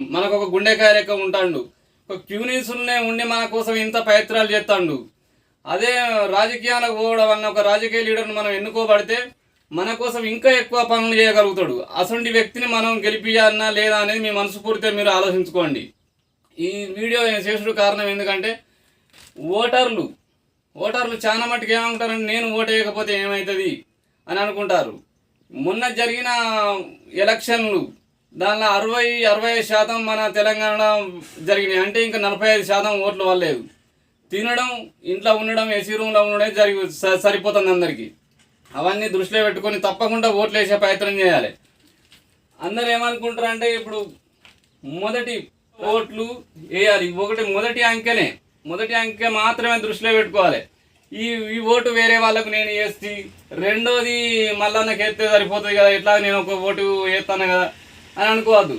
మనకు ఒక గుండెకాయ లెక్క ఉంటాడు. ఒక క్యూనీసుల్నే ఉండి మన కోసం ఇంత ప్రయత్నాలు చేస్తాడు. అదే రాజకీయాలకు పోవడం వలన ఒక రాజకీయ లీడర్ని మనం ఎన్నుకోబడితే మన కోసం ఇంకా ఎక్కువ పనులు చేయగలుగుతాడు. అసంటి వ్యక్తిని మనం గెలిపియాలన్నా లేదా అనేది మీ మనస్ఫూర్తిగా మీరు ఆలోచించుకోండి. ఈ వీడియో నేను చేసుడు కారణం ఎందుకంటే ఓటర్లు చాలా మట్టుకు ఏమనుకుంటారంటే నేను ఓటు వేయకపోతే ఏమవుతుంది అని అనుకుంటారు. మొన్న జరిగిన ఎలక్షన్లు దానిలో 65% మన తెలంగాణ జరిగినాయి. అంటే ఇంకా 45% ఓట్లు వల్లేదు. తినడం, ఇంట్లో ఉండడం, ఏసీ రూమ్లో ఉండడం సరిపోతుంది అందరికీ. అవన్నీ దృష్టిలో పెట్టుకొని తప్పకుండా ఓట్లు వేసే ప్రయత్నం చేయాలి. అందరు ఏమనుకుంటారు అంటే ఇప్పుడు మొదటి ఓట్లు వేయాలి, మొదటి అంకె మాత్రమే దృష్టిలో పెట్టుకోవాలి. ఈ ఓటు వేరే వాళ్ళకు నేను వేసి రెండోది మళ్ళా నాకు వేస్తే సరిపోతుంది కదా, ఇట్లా నేను ఒక ఓటు వేస్తాను కదా అని అనుకోవద్దు.